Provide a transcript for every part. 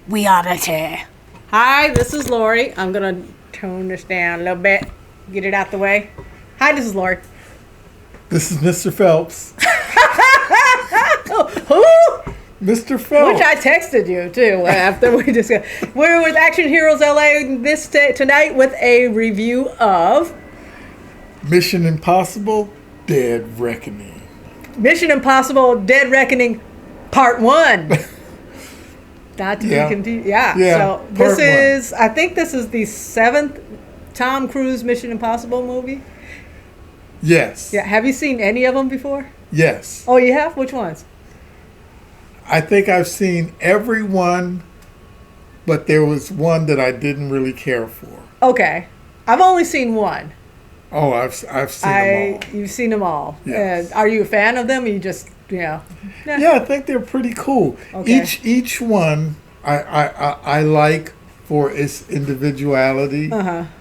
We oddity. Hi, this is Laurie. I'm going to tone this down a little bit. Get it out the way. Hi, this is Laurie. This is Mr. Phelps. Who? Mr. Phelps. Which I texted you, too, after we discussed. We're with Action Heroes LA tonight with a review of Mission Impossible Dead Reckoning. Mission Impossible Dead Reckoning Part 1. Not to be confused. Yeah. So this is, I think this is the 7th Tom Cruise Mission Impossible movie. Yes. Yeah. Have you seen any of them before? Yes. Oh, you have? Which ones? I think I've seen every one, but there was one that I didn't really care for. Okay. I've only seen one. Oh, I've seen them all. You've seen them all. Yes. Are you a fan of them? Or you just, Yeah, I think they're pretty cool. Okay. Each one I like for its individuality,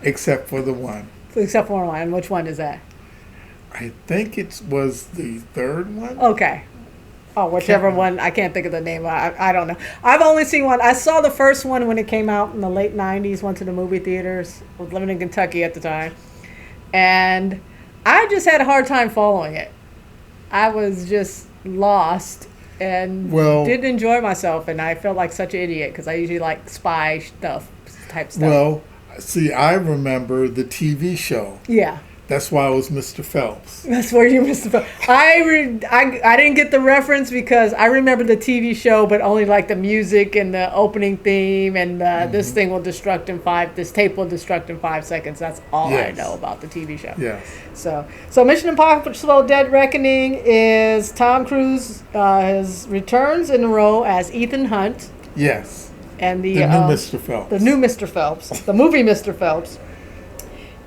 except for the one. Except for one. Which one is that? I think it was the third one. Okay. Oh, whichever one. I can't think of the name. I don't know. I've only seen one. I saw the first one when it came out in the late 90s. Went to the movie theaters. I was living in Kentucky at the time. And I just had a hard time following it. I was just lost and didn't enjoy myself. And I felt like such an idiot because I usually like spy type stuff. Well, see, I remember the TV show. Yeah. That's why I was Mr. Phelps. That's where you missed the. I didn't get the reference because I remember the TV show, but only like the music and the opening theme and this thing will destruct in 5. This tape will destruct in 5 seconds. That's all I know about the TV show. Yes. So Mission Impossible: Dead Reckoning is Tom Cruise his returns in a row as Ethan Hunt. Yes. And the new Mr. Phelps. The new Mr. Phelps. The movie Mr. Phelps.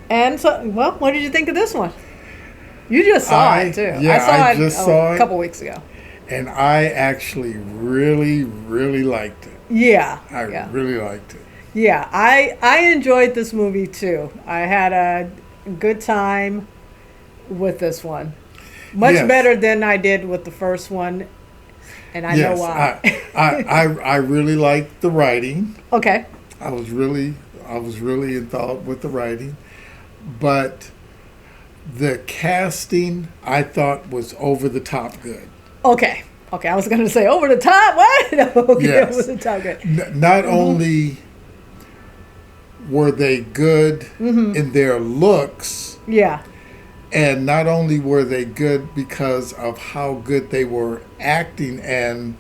And so, what did you think of this one? You just saw it, too. Yeah, I just saw it a couple weeks ago. And I actually really, really liked it. Yeah. I really liked it. Yeah, I enjoyed this movie, too. I had a good time with this one. Much better than I did with the first one, and I know why. I really liked the writing. Okay. I was really enthralled with the writing. But the casting, I thought, was over the top good. Okay, I was going to say over the top. What? Okay, yes. Over the top good. Not only were they good in their looks. Yeah. And not only were they good because of how good they were acting and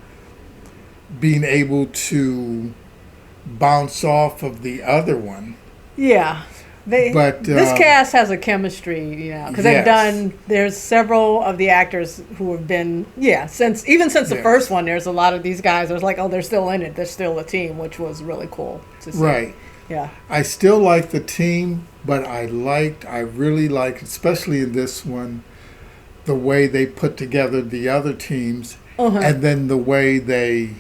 being able to bounce off of the other one. Yeah. This cast has a chemistry, because there's several of the actors who have been, since the first one, there's a lot of these guys, there's like, they're still in it, they're still a team, which was really cool to see. Right. Yeah. I still like the team, but I really liked, especially in this one, the way they put together the other teams, and then the way they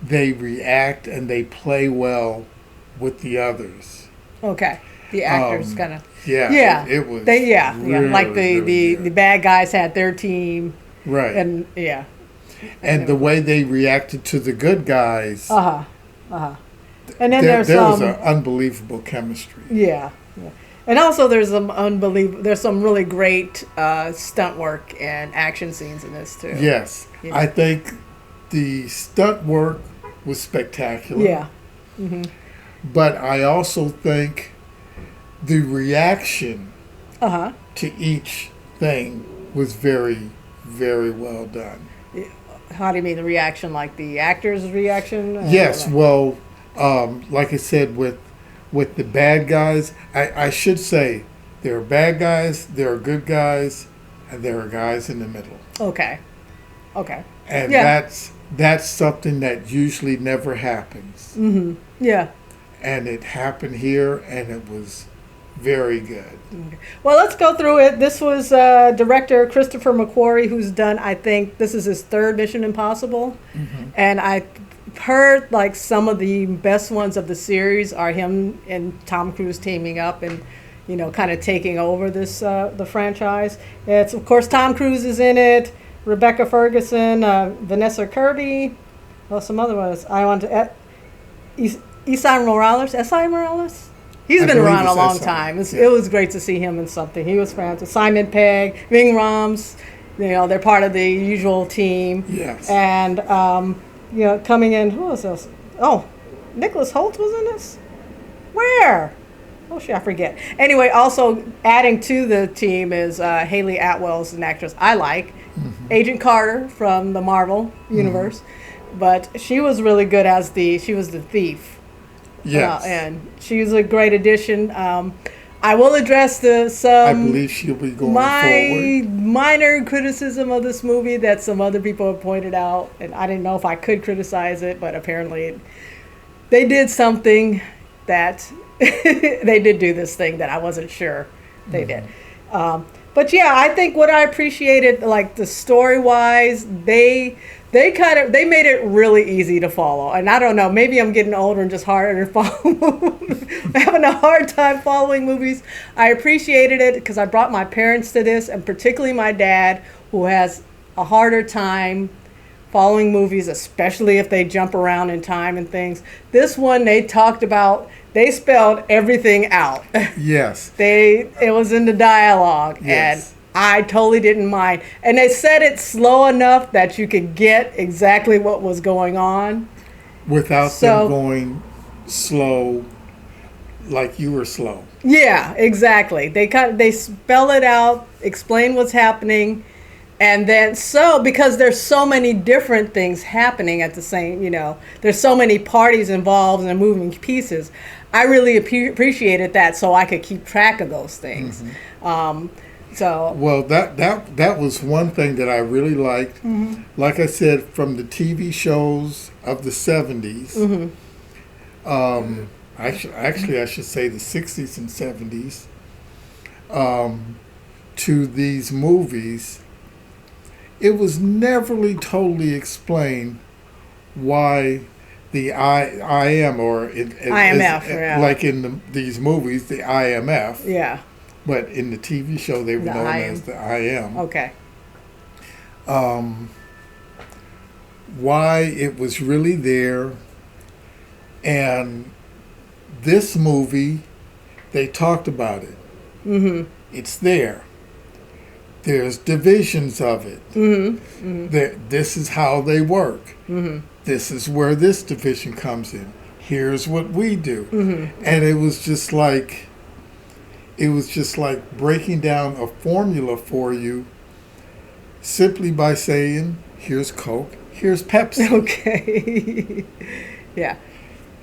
react and they play well with the others. Okay, the actors kind of. Yeah. It was. Really, like the bad guys had their team. Right. And And the way they reacted to the good guys. And then there was an unbelievable chemistry. Yeah. And also there's some really great stunt work and action scenes in this too. Yes. I think the stunt work was spectacular. Yeah. Mm-hmm. But I also think the reaction to each thing was very, very well done. How do you mean the reaction? Like the actor's reaction? Yes. Well, like I said, with the bad guys, I should say there are bad guys, there are good guys, and there are guys in the middle. Okay. And that's something that usually never happens. Mm-hmm. Yeah. And it happened here, and it was very good. Okay. Well, let's go through it. This was director Christopher McQuarrie, who's done, I think, this is his 3rd Mission Impossible. Mm-hmm. And I heard, like, some of the best ones of the series are him and Tom Cruise teaming up and, kind of taking over this the franchise. It's, of course, Tom Cruise is in it, Rebecca Ferguson, Vanessa Kirby, Well, some other ones. I want to. Esai Morales. Esai Morales. He's been around a long time. It was great to see him in something. He was fantastic. Simon Pegg, Ving Rams. They're part of the usual team. Yes. And coming in. Who was else? Oh, Nicholas Hoult was in this. Where? Oh shit, I forget. Anyway, also adding to the team is Haley Atwell's an actress I like. Mm-hmm. Agent Carter from the Marvel universe. Mm-hmm. But she was really good as she was the thief. Yes. And she's a great addition. I will address I believe she'll be going forward. Minor criticism of this movie that some other people have pointed out, and I didn't know if I could criticize it, but apparently they did something that they did do this thing that I wasn't sure they did. But yeah, I think what I appreciated, like the story-wise, they made it really easy to follow. And I don't know, maybe I'm getting older and just harder to follow. Having a hard time following movies. I appreciated it because I brought my parents to this, and particularly my dad, who has a harder time following movies, especially if they jump around in time and things. This one, they spelled everything out. Yes. It was in the dialogue. Yes. And I totally didn't mind. And they said it slow enough that you could get exactly what was going on. Without them going slow like you were slow. Yeah, exactly. They spell it out, explain what's happening, and then because there's so many different things happening at the same, there's so many parties involved and moving pieces. I really appreciated that, so I could keep track of those things. Mm-hmm. Well, that was one thing that I really liked. Mm-hmm. Like I said, from the TV shows of the 70s, mm-hmm. Actually I should say the 60s and 70s, to these movies, it was never totally explained why the IM or IMF, like in these movies, the IMF. Yeah. But in the TV show, they were known as the IM. Okay. Why it was really there. And this movie, they talked about it. Mm-hmm. It's there. There's divisions of it. Mm-hmm. Mm-hmm. This is how they work. Mm-hmm. This is where this division comes in. Here's what we do. Mm-hmm. And it was just like breaking down a formula for you simply by saying, here's Coke, here's Pepsi. Okay. Yeah.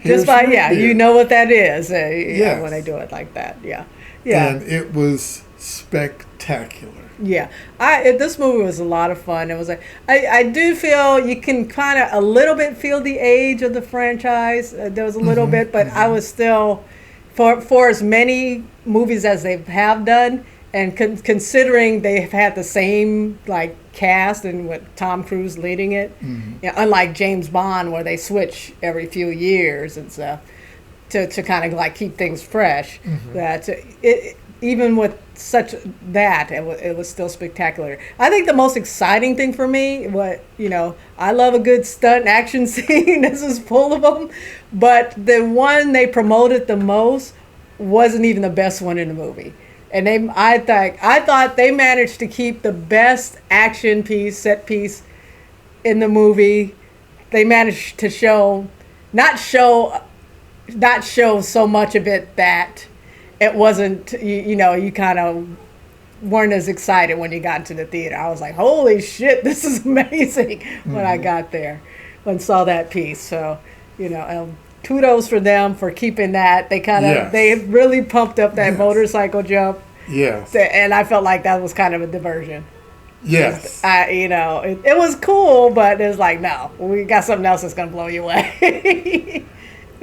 Just by, you know what that is yes. when they do it like that. Yeah. Yeah. And it was spectacular. Yeah. This movie was a lot of fun. It was like, I do feel you can kind of a little bit feel the age of the franchise. There was a little mm-hmm. bit, but mm-hmm. I was still, for as many movies as they have done, and considering they've had the same like cast and with Tom Cruise leading it, mm-hmm. Unlike James Bond where they switch every few years and stuff to kind of like keep things fresh. Mm-hmm. That even with such that it was still spectacular. I think the most exciting thing for me, I love a good stunt action scene. This is full of them, but the one they promoted the most wasn't even the best one in the movie. And I thought they managed to keep the best action set piece in the movie. They managed to not show so much of it that it wasn't, you kind of weren't as excited when you got into the theater. I was like, holy shit, this is amazing mm-hmm. when I got there and saw that piece. So, kudos for them for keeping that. They really pumped up that motorcycle jump. Yes. And I felt like that was kind of a diversion. Yes. It was cool, but it was like, no, we got something else that's going to blow you away.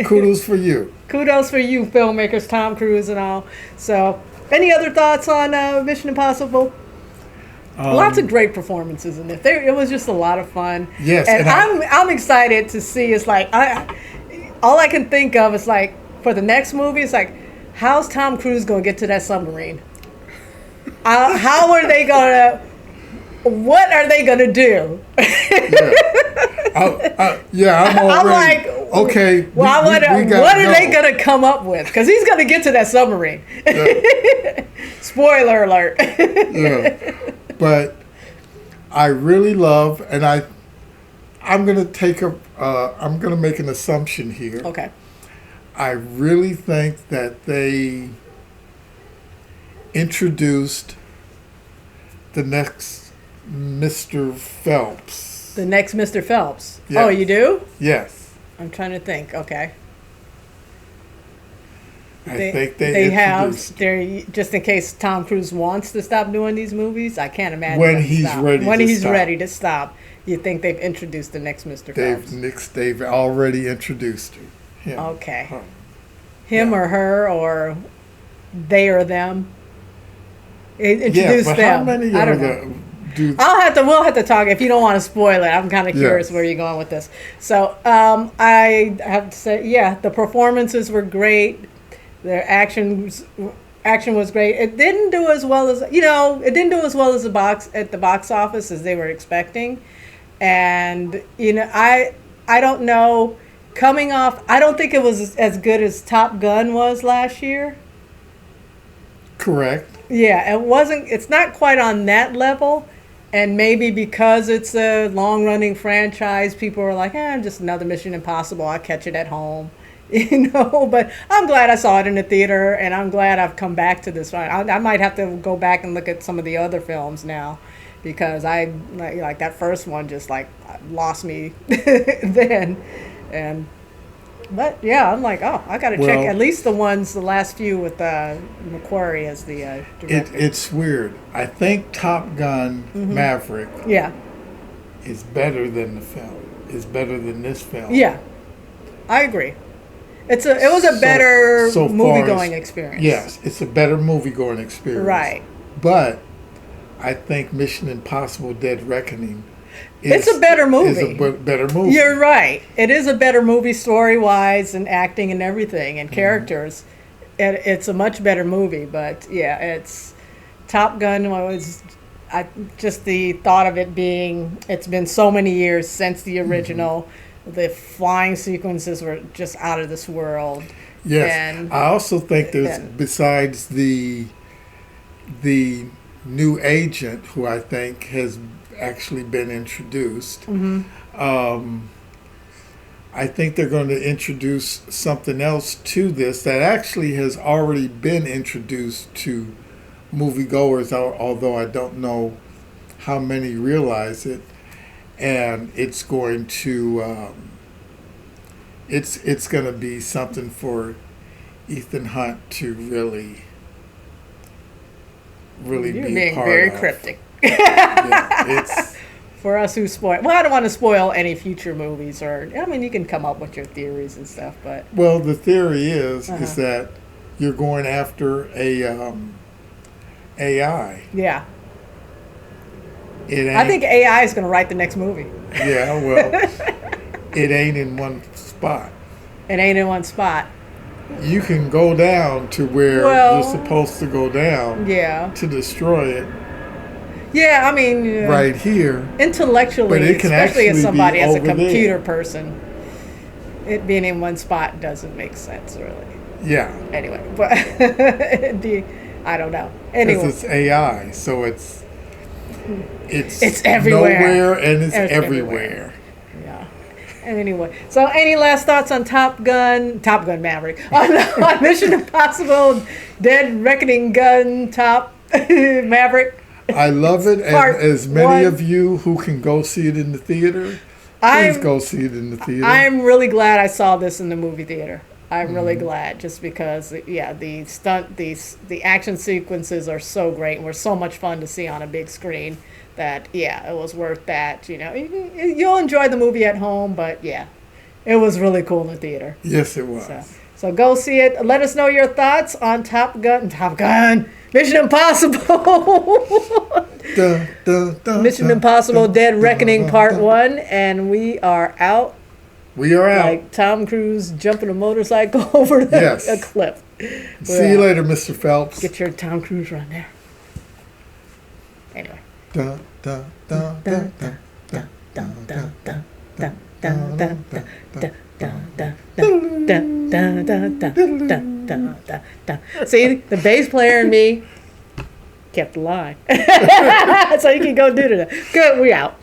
Kudos for you. Kudos for you, filmmakers, Tom Cruise and all. So, any other thoughts on Mission Impossible? Lots of great performances in it. It was just a lot of fun. Yes, and I'm excited to see. It's like all I can think of is like for the next movie. It's like, how's Tom Cruise going to get to that submarine? How are they going to? What are they going to do? Yeah. Yeah, I'm I'm already. like, Okay. Well, I wonder, we gotta what are they know. going to come up with? Because he's going to get to that submarine. Spoiler alert. Yeah. But I really love, and I'm gonna I'm gonna make an assumption here. Okay. I really think that they introduced the next Mr. Phelps. The next Mr. Phelps. Yes. Oh, you do? Yes. I'm trying to think. Okay. I think they have. introduced They're just in case Tom Cruise wants to stop doing these movies. I can't imagine when them he's stop. ready. When to he's stop. ready to stop. You think they've introduced the next Mr. Phelps? They've already introduced him. Okay. Her. Him or her or they or them. Introduce but them. how many I are don't know. do? We'll have to talk if you don't want to spoil it. I'm kind of curious Yes. where you're going with this. So I have to say, yeah, the performances were great. Their action was great. It didn't do as well as the box office as they were expecting. And I don't know. Coming off, I don't think it was as good as Top Gun was last year. Correct. Yeah, it wasn't. It's not quite on that level, and maybe because it's a long-running franchise, people are like, just another Mission Impossible. I'll catch it at home, But I'm glad I saw it in the theater, and I'm glad I've come back to this. I might have to go back and look at some of the other films now, because I like that first one just like lost me then, and. But yeah, I'm like, I got to check at least the last few with McQuarrie as the director. It's weird. I think Top Gun Maverick is better than the film. Is better than this film. Yeah, I agree. It was a better movie-going experience. Yes, it's a better movie-going experience. Right. But I think Mission Impossible: Dead Reckoning. It's a better movie. It's a better movie. You're right. It is a better movie story-wise and acting and everything and characters. It's a much better movie. But yeah, it's Top Gun was. Just the thought of it being. It's been so many years since the original. The flying sequences were just out of this world. Yes, and I also think there's besides the new agent who I think has actually been introduced. I think they're going to introduce something else to this that actually has already been introduced to moviegoers, although I don't know how many realize it. And it's going to it's going to be something for Ethan Hunt to really You're be being a part very of. cryptic. It's for us who spoil. Well, I don't want to spoil any future movies, you can come up with your theories and stuff, but well, the theory is that you're going after a AI. Yeah. I think AI is going to write the next movie. Yeah, well, it ain't in one spot. It ain't in one spot. You can go down to where you're supposed to go down. Yeah. To destroy it. Yeah, right here. Intellectually, but it can especially as somebody as a computer there. Person, it being in one spot doesn't make sense, really. Yeah. Anyway, but I don't know. Anyway, because it's AI, so it's everywhere. Nowhere and it's everywhere. Yeah. Anyway, so any last thoughts on Top Gun Maverick, on Mission Impossible: Dead Reckoning Gun Maverick? I love it, and as many of you who can go see it in the theater, please go see it in the theater. I'm really glad I saw this in the movie theater. I'm really glad, just because, the action sequences are so great and were so much fun to see on a big screen that, it was worth that. You'll enjoy the movie at home, but it was really cool in the theater. Yes, it was. So go see it. Let us know your thoughts on Top Gun, Mission Impossible. Mission Impossible: Dead Reckoning Part 1, and we are out. We are out. Like Tom Cruise jumping a motorcycle over a cliff. See you later, Mr. Phelps. Get your Tom Cruise run there. Anyway. Dun, dun, dun, dun, dun, dun, dun, dun, dun. dun, dun, dun, dun, dun, dun, dun, dun, dun, dun, dun, dun, dun, dun. See, the bass player and me kept the line. So you can go do that. Good, we out.